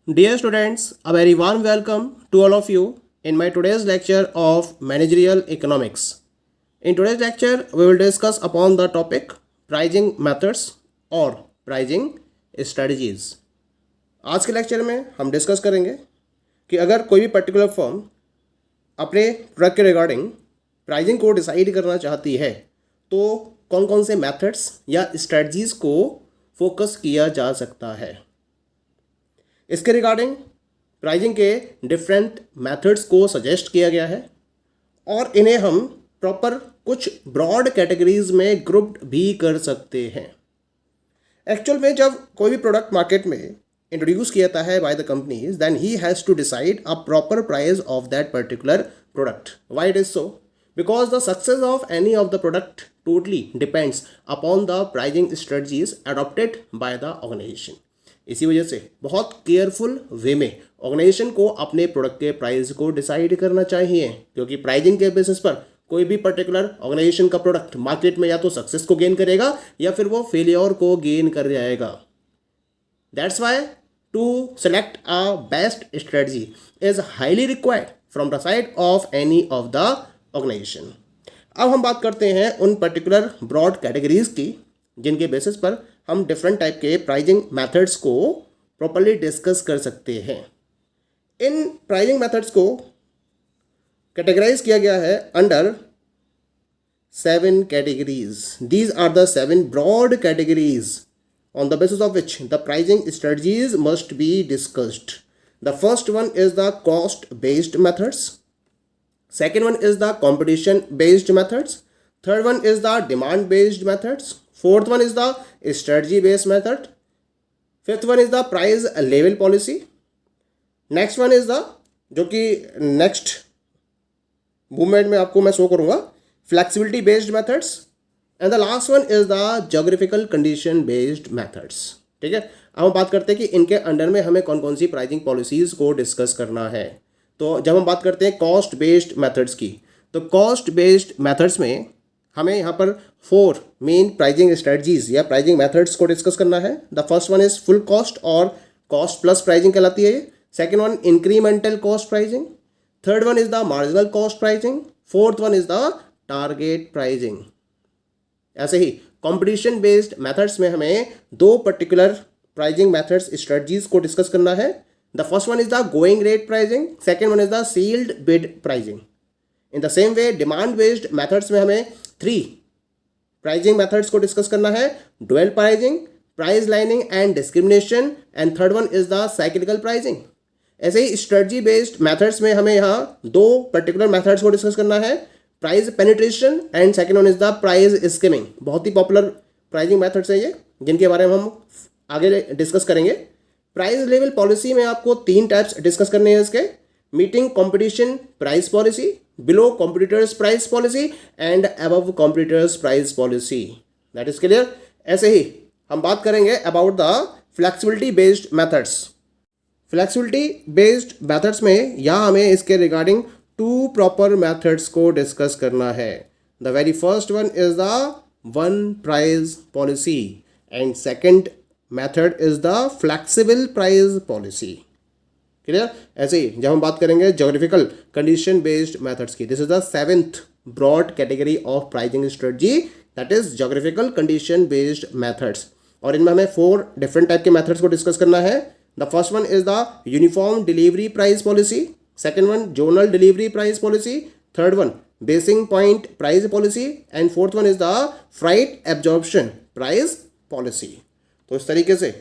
Dear students, a very warm welcome to all of you in my today's lecture of Managerial Economics. In today's lecture, we will discuss upon the topic pricing methods or pricing strategies. आज के lecture में हम discuss करेंगे कि अगर कोई भी particular firm अपने प्रोडक्ट के रिगार्डिंग प्राइसिंग को डिसाइड करना चाहती है तो कौन कौन से मेथड्स या स्ट्रेटजीज़ को फोकस किया जा सकता है। इसके रिगार्डिंग प्राइसिंग के डिफरेंट मेथड्स को सजेस्ट किया गया है और इन्हें हम प्रॉपर कुछ ब्रॉड कैटेगरीज में ग्रुप्ड भी कर सकते हैं। एक्चुअल में जब कोई भी प्रोडक्ट मार्केट में इंट्रोड्यूस किया जाता है by the companies, then he has to decide a proper price of that particular product. Why it is so? Because the success of any of the product totally depends upon the pricing strategies adopted by the organisation. इसी वजह से बहुत careful वे में organisation को अपने product के price को decide करना चाहिए, क्योंकि प्राइसिंग के बेसिस पर कोई भी पर्टिकुलर ऑर्गेनाइजेशन का प्रोडक्ट मार्केट में या तो सक्सेस को गेन करेगा या फिर वो फेलियर को गेन कर जाएगा। That's why to select a best strategy is highly required from the side of any of the organisation. अब हम बात करते हैं उन पर्टिकुलर ब्रॉड कैटेगरीज की जिनके बेसिस पर हम डिफरेंट टाइप के प्राइसिंग मेथड्स को प्रॉपर्ली डिस्कस कर सकते हैं। इन प्राइसिंग मेथड्स को कैटेगराइज किया गया है under 7 categories. These are the 7 broad categories on the basis of which the pricing strategies must be discussed. The first one is the cost based methods. Second one is the competition based methods. Third one is the demand based methods. Fourth one is the strategy based method. Fifth one is the price level policy. Next one is the, जो कि next movement में आपको मैं show करूंगा, flexibility based methods, and the last one is the geographical condition based methods. ठीक है, अब हम बात करते हैं कि इनके अंडर में हमें कौन कौन सी प्राइसिंग पॉलिसीज को डिस्कस करना है। तो जब हम बात करते हैं कॉस्ट बेस्ड मेथड्स की, तो कॉस्ट बेस्ड मेथड्स में हमें यहाँ पर 4 मेन प्राइसिंग स्ट्रेटजीज या प्राइसिंग मेथड्स को डिस्कस करना है। The first one is full cost और कॉस्ट प्लस प्राइसिंग कहलाती है। Second one incremental cost pricing. Third one is the marginal cost pricing. Fourth one is the target pricing. ऐसे ही competition based methods में हमें 2 particular pricing methods strategies को discuss करना है। The first one is the going rate pricing, second one is the sealed bid pricing. In the same way demand based methods में हमें 3 pricing methods को discuss करना है। Dual pricing, price lining and discrimination, and third one is the cyclical pricing. ऐसे ही strategy based methods में हमें यहाँ 2 पर्टिकुलर मेथड्स को डिस्कस करना है, price penetration and second one is the price skimming. बहुत ही पॉपुलर प्राइसिंग मेथड्स हैं ये, जिनके बारे में हम आगे डिस्कस करेंगे। प्राइस लेवल पॉलिसी में आपको 3 टाइप्स डिस्कस करने हैं इसके, meeting competition price policy, below competitors price policy and above competitors price policy. That is clear. ऐसे ही हम बात करेंगे about the flexibility based methods. Flexibility based methods में यहाँ हमें इसके रिगार्डिंग 2 प्रॉपर मेथड्स को डिस्कस करना है। The very first one is the one price policy and second method is the flexible price policy. Clear. ऐसे ही जब हम बात करेंगे ज्योग्राफिकल कंडीशन बेस्ड मेथड्स की, this is the 7th broad category of pricing strategy, that is geographical condition based methods. और इनमें हमें 4 different type के मेथड्स को डिस्कस करना है। The first one is the uniform delivery price policy. Second one, zonal delivery price policy. Third one, basing point price policy. And fourth one is the freight absorption price policy. तो इस तरीके से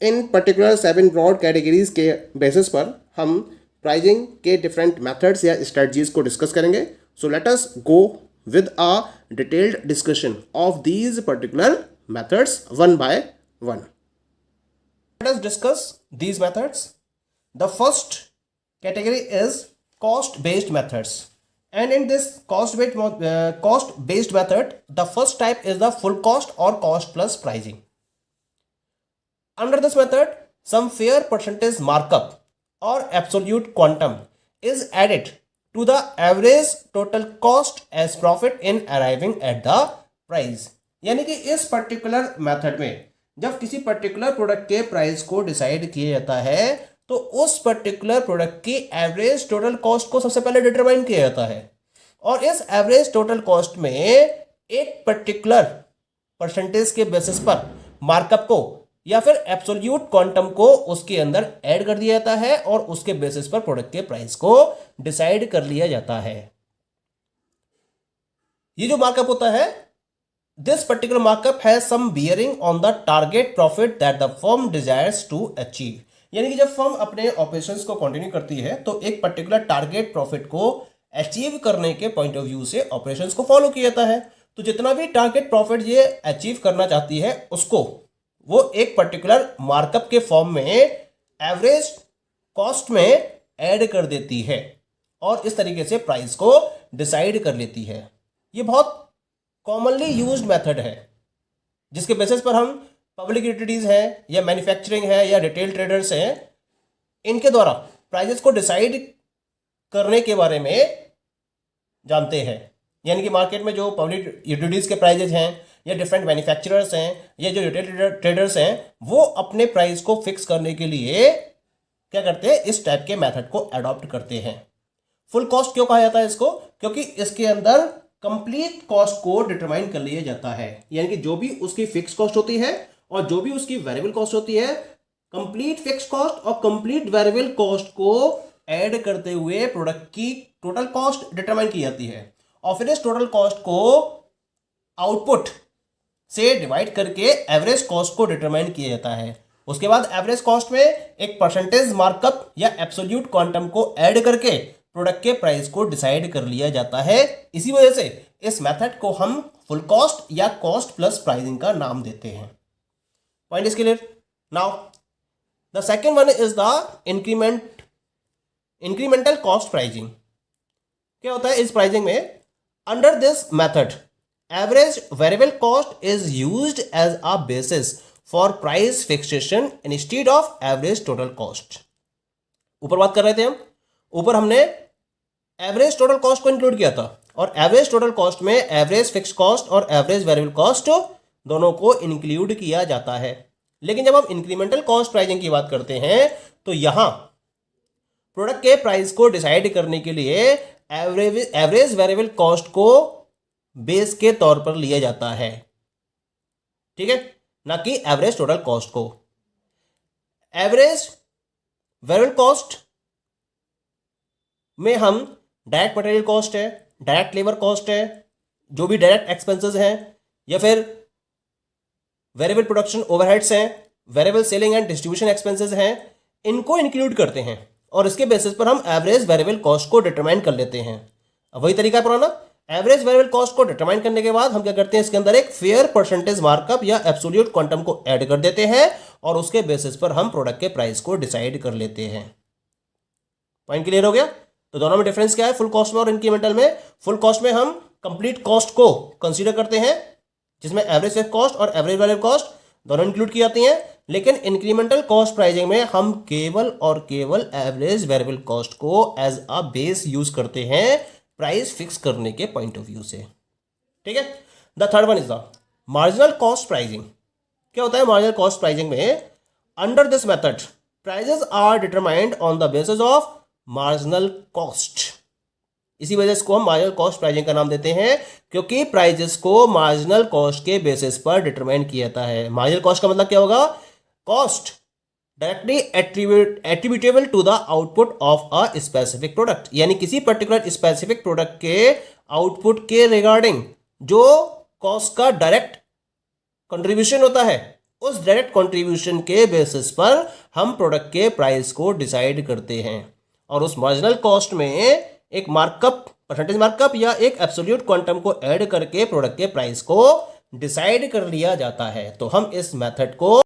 इन particular 7 broad categories के basis पर हम pricing के different methods या strategies को डिस्कस करेंगे। So let us go with a detailed discussion of these particular methods one by one. Let us discuss these methods. The first category is cost-based methods, and in this cost-based method, the first type is the full cost or cost plus pricing. Under this method, some fair percentage markup or absolute quantum is added to the average total cost as profit in arriving at the price. यानी कि इस particular method में जब किसी particular product के price को decide किया जाता है तो उस पर्टिकुलर प्रोडक्ट की एवरेज टोटल कॉस्ट को सबसे पहले डिटरमाइन किया जाता है और इस एवरेज टोटल कॉस्ट में एक पर्टिकुलर परसेंटेज के बेसिस पर मार्कअप को या फिर एब्सोल्यूट क्वांटम को उसके अंदर ऐड कर दिया जाता है और उसके बेसिस पर प्रोडक्ट के प्राइस को डिसाइड कर लिया जाता है। ये जो मार्कअप होता है, this particular markup has some bearing on the target profit that the firm desires to achieve. यानी कि जब फर्म अपने ऑपरेशंस को कंटिन्यू करती है तो एक पर्टिकुलर टारगेट प्रॉफिट को अचीव करने के पॉइंट ऑफ व्यू से ऑपरेशंस को फॉलो किया जाता है। तो जितना भी टारगेट प्रॉफिट ये अचीव करना चाहती है उसको वो एक पर्टिकुलर मार्कअप के फॉर्म में एवरेज कॉस्ट में ऐड कर देती है और इस तरीके से प्राइस को डिसाइड कर लेती है। ये बहुत कॉमनली यूज्ड मेथड है जिसके बेसिस पर हम पब्लिक यूटिलिटीज हैं या मैन्युफैक्चरिंग है या रिटेल ट्रेडर्स हैं, इनके द्वारा प्राइजेस को डिसाइड करने के बारे में जानते हैं। यानी कि मार्केट में जो पब्लिक यूटिलिटीज के प्राइजेस हैं या डिफरेंट मैन्युफैक्चरर्स हैं या जो रिटेल ट्रेडर्स हैं वो अपने प्राइस को फिक्स करने के लिए क्या करते हैं, इस टाइप के मेथड को अडॉप्ट करते हैं। फुल कॉस्ट क्यों कहा जाता है इसको? क्योंकि इसके अंदर कंप्लीट कॉस्ट को डिटरमाइन कर लिया जाता है। यानी कि जो भी उसकी फिक्स कॉस्ट होती है और जो भी उसकी वेरिएबल कॉस्ट होती है, कंप्लीट फिक्स कॉस्ट और कंप्लीट वेरिएबल कॉस्ट को ऐड करते हुए प्रोडक्ट की टोटल कॉस्ट डिटरमाइन की जाती है और फिर इस टोटल कॉस्ट को आउटपुट से डिवाइड करके एवरेज कॉस्ट को डिटरमाइन किया जाता है। उसके बाद एवरेज कॉस्ट में एक परसेंटेज मार्कअप या एब्सोल्यूट क्वांटम को ऐड करके प्रोडक्ट के प्राइस को डिसाइड कर लिया जाता है। इसी वजह से इस मेथड को हम फुल कॉस्ट या कॉस्ट प्लस प्राइसिंग का नाम देते हैं। Point is clear? Now the second one is the incremental cost pricing. क्या होता है इस प्राइसिंग में? Under this method average variable cost is used as a basis for price fixation instead of average total cost. ऊपर बात कर रहे थे हम, ऊपर हमने एवरेज टोटल कॉस्ट को इंक्लूड किया था और एवरेज टोटल कॉस्ट में एवरेज फिक्स कॉस्ट और एवरेज वेरिएबल कॉस्ट दोनों को इंक्लूड किया जाता है। लेकिन जब हम इंक्रीमेंटल कॉस्ट प्राइसिंग की बात करते हैं तो यहां प्रोडक्ट के प्राइस को डिसाइड करने के लिए एवरेज वेरिएबल कॉस्ट को बेस के तौर पर लिया जाता है, ठीक है, ना कि एवरेज टोटल कॉस्ट को। एवरेज वेरिएबल कॉस्ट में हम डायरेक्ट मटेरियल कॉस्ट है, डायरेक्ट लेबर कॉस्ट है, जो भी डायरेक्ट एक्सपेंसेस हैं या फिर वेरिएबल प्रोडक्शन ओवरहेड्स हैं, variable selling and distribution expenses हैं, इनको इंक्लूड करते हैं और इसके बेसिस पर हम एवरेज वेरिएबल कॉस्ट को डिटरमाइन कर लेते हैं। अब वही तरीका पुराना, एवरेज वेरिएबल कॉस्ट को डिटरमाइन करने के बाद हम क्या करते हैं, इसके अंदर एक फेयर परसेंटेज मार्कअप या एब्सोल्यूट क्वांटम को ऐड कर देते हैं और उसके बेसिस पर हम प्रोडक्ट के प्राइस को डिसाइड कर लेते हैं। पॉइंट क्लियर हो गया? तो दोनों में डिफरेंस क्या है फुल कॉस्ट में और इंक्रीमेंटल में? फुल कॉस्ट में हम कंप्लीट कॉस्ट को कंसीडर करते हैं जिसमें एवरेज फिक्स कॉस्ट और एवरेज वेरिएबल कॉस्ट दोनों इंक्लूड की जाती हैं। लेकिन इंक्रीमेंटल कॉस्ट प्राइसिंग में हम केवल और केवल एवरेज वेरिएबल कॉस्ट को एज अ बेस यूज करते हैं प्राइस फिक्स करने के पॉइंट ऑफ व्यू से, ठीक है। The third one is the marginal cost pricing. क्या होता है मार्जिनल कॉस्ट प्राइसिंग में? Under this method prices are determined on the basis of marginal cost. इसी वजह से इसको हम मार्जिनल कॉस्ट प्राइसिंग का नाम देते हैं क्योंकि प्राइजेस को मार्जिनल कॉस्ट के बेसिस पर डिटरमाइन किया जाता है। मार्जिनल कॉस्ट का मतलब क्या होगा? Cost directly attributable to the output of a specific product, यानी किसी पर्टिकुलर स्पेसिफिक प्रोडक्ट के आउटपुट के रिगार्डिंग जो कॉस्ट का डायरेक्ट कंट्रीब्यूशन होता है, उस डायरेक्ट कंट्रीब्यूशन के बेसिस पर हम प्रोडक्ट के प्राइस को डिसाइड करते हैं और उस मार्जिनल कॉस्ट में एक मार्कअप, परसेंटेज मार्कअप या एक एब्सोल्यूट क्वांटम को ऐड करके प्रोडक्ट के प्राइस को डिसाइड कर लिया जाता है। तो हम इस मेथड को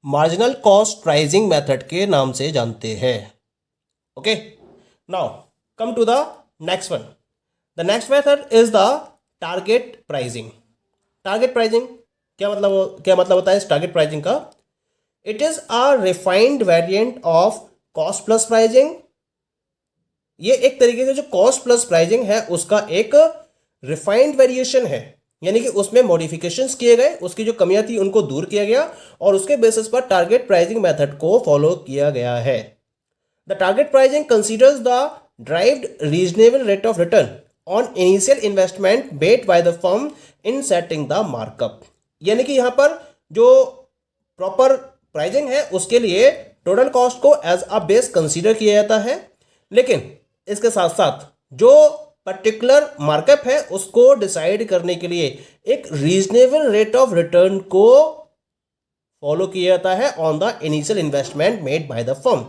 मार्जिनल कॉस्ट प्राइसिंग मेथड के नाम से जानते हैं। Okay, now come to the next one. The next method is the target pricing. Target pricing क्या मतलब होता है इस टारगेट प्राइसिंग का? It is a refined variant of cost plus pricing. ये एक तरीके से जो कॉस्ट प्लस प्राइसिंग है उसका एक रिफाइंड वेरिएशन है। यानी कि उसमें मॉडिफिकेशंस किए गए, उसकी जो कमियां थी उनको दूर किया गया और उसके बेसिस पर टारगेट प्राइसिंग मेथड को फॉलो किया गया है। The target pricing considers the derived reasonable rate of return on initial investment bet by the firm in setting the markup. यानी कि यहाँ पर जो प्रॉपर प्राइसिंग है उसके लिए टोटल कॉस्ट को एज अ बेस कंसीडर किया जाता है, लेकिन इसके साथ साथ जो पर्टिकुलर मार्कअप है उसको डिसाइड करने के लिए एक रीजनेबल रेट ऑफ रिटर्न को फॉलो किया जाता है on the initial investment made by the firm.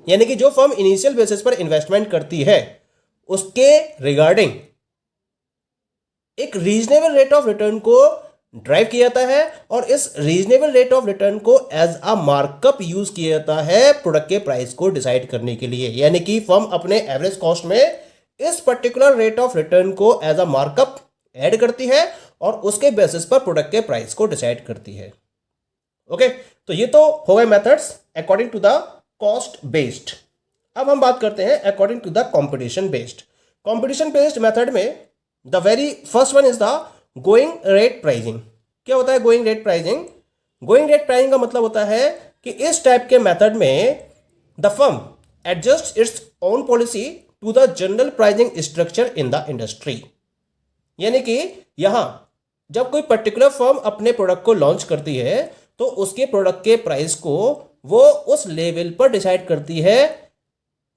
यानी कि जो फर्म इनिशियल बेसिस पर इन्वेस्टमेंट करती है उसके रिगार्डिंग एक रीजनेबल रेट ऑफ रिटर्न को ड्राइव किया जाता है और इस रीजनेबल रेट ऑफ रिटर्न को एज अ मार्कअप यूज किया जाता है प्रोडक्ट के प्राइस को डिसाइड करने के लिए। यानी कि फर्म अपने एवरेज कॉस्ट में इस पर्टिकुलर रेट ऑफ रिटर्न को एज अ मार्कअप ऐड करती है और उसके बेसिस पर प्रोडक्ट के प्राइस को डिसाइड करती है। ओके, तो ये तो हो गए methods according to the cost based. अब हम बात करते हैं according to the competition based. Competition based method में the very first one is the going rate pricing. क्या होता है going rate pricing? Going rate pricing का मतलब होता है कि इस टाइप के मेथड में the firm adjust its own policy to the general pricing structure in the industry. यानी कि यहां जब कोई पर्टिकुलर फर्म अपने प्रोडक्ट को लॉन्च करती है तो उसके प्रोडक्ट के प्राइस को वो उस लेवल पर डिसाइड करती है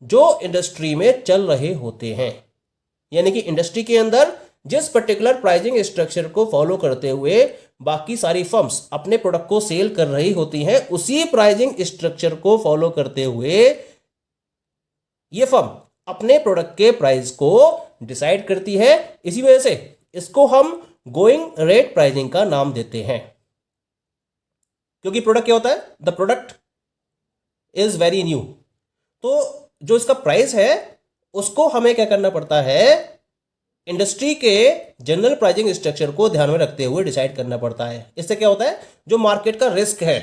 जो इंडस्ट्री में चल रहे होते हैं। यानी कि इंडस्ट्री के अंदर जिस पर्टिकुलर प्राइसिंग स्ट्रक्चर को फॉलो करते हुए बाकी सारी फर्म्स अपने प्रोडक्ट को सेल कर रही होती हैं, उसी प्राइसिंग स्ट्रक्चर को फॉलो करते हुए ये फर्म अपने प्रोडक्ट के प्राइस को डिसाइड करती है। इसी वजह से इसको हम गोइंग रेट प्राइसिंग का नाम देते हैं। क्योंकि प्रोडक्ट क्या होता है? The product is very new, तो जो इसका प्राइस है उसको हमें क्या करना पड़ता है? इंडस्ट्री के जनरल प्राइसिंग स्ट्रक्चर को ध्यान में रखते हुए डिसाइड करना पड़ता है। इससे क्या होता है? जो मार्केट का रिस्क है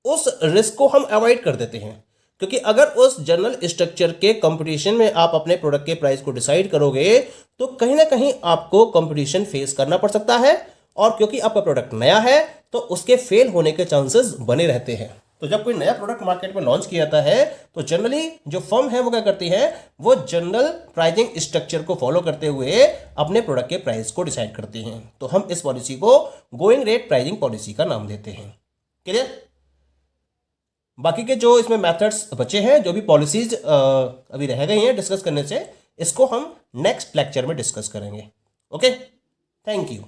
उस रिस्क को हम अवॉइड कर देते हैं, क्योंकि अगर उस जनरल स्ट्रक्चर के कंपटीशन में आप अपने प्रोडक्ट के प्राइस को डिसाइड करोगे तो कहीं ना कहीं आपको कंपटीशन फेस करना पड़ सकता है, और क्योंकि आपका प्रोडक्ट नया है तो उसके फेल होने के चांसेस बने रहते हैं। तो जब कोई नया प्रोडक्ट मार्केट में लॉन्च किया जाता है तो जनरली जो फर्म है वो क्या करती है? वो जनरल प्राइसिंग स्ट्रक्चर को फॉलो करते हुए अपने प्रोडक्ट के प्राइस को डिसाइड करती हैं। तो हम इस पॉलिसी को गोइंग रेट प्राइसिंग पॉलिसी का नाम देते हैं। क्लियर? बाकी के जो इसमें मेथड्स बचे हैं, जो भी पॉलिसीज अभी रह गई हैं डिस्कस करने से, इसको हम नेक्स्ट लेक्चर में डिस्कस करेंगे। Okay, thank you.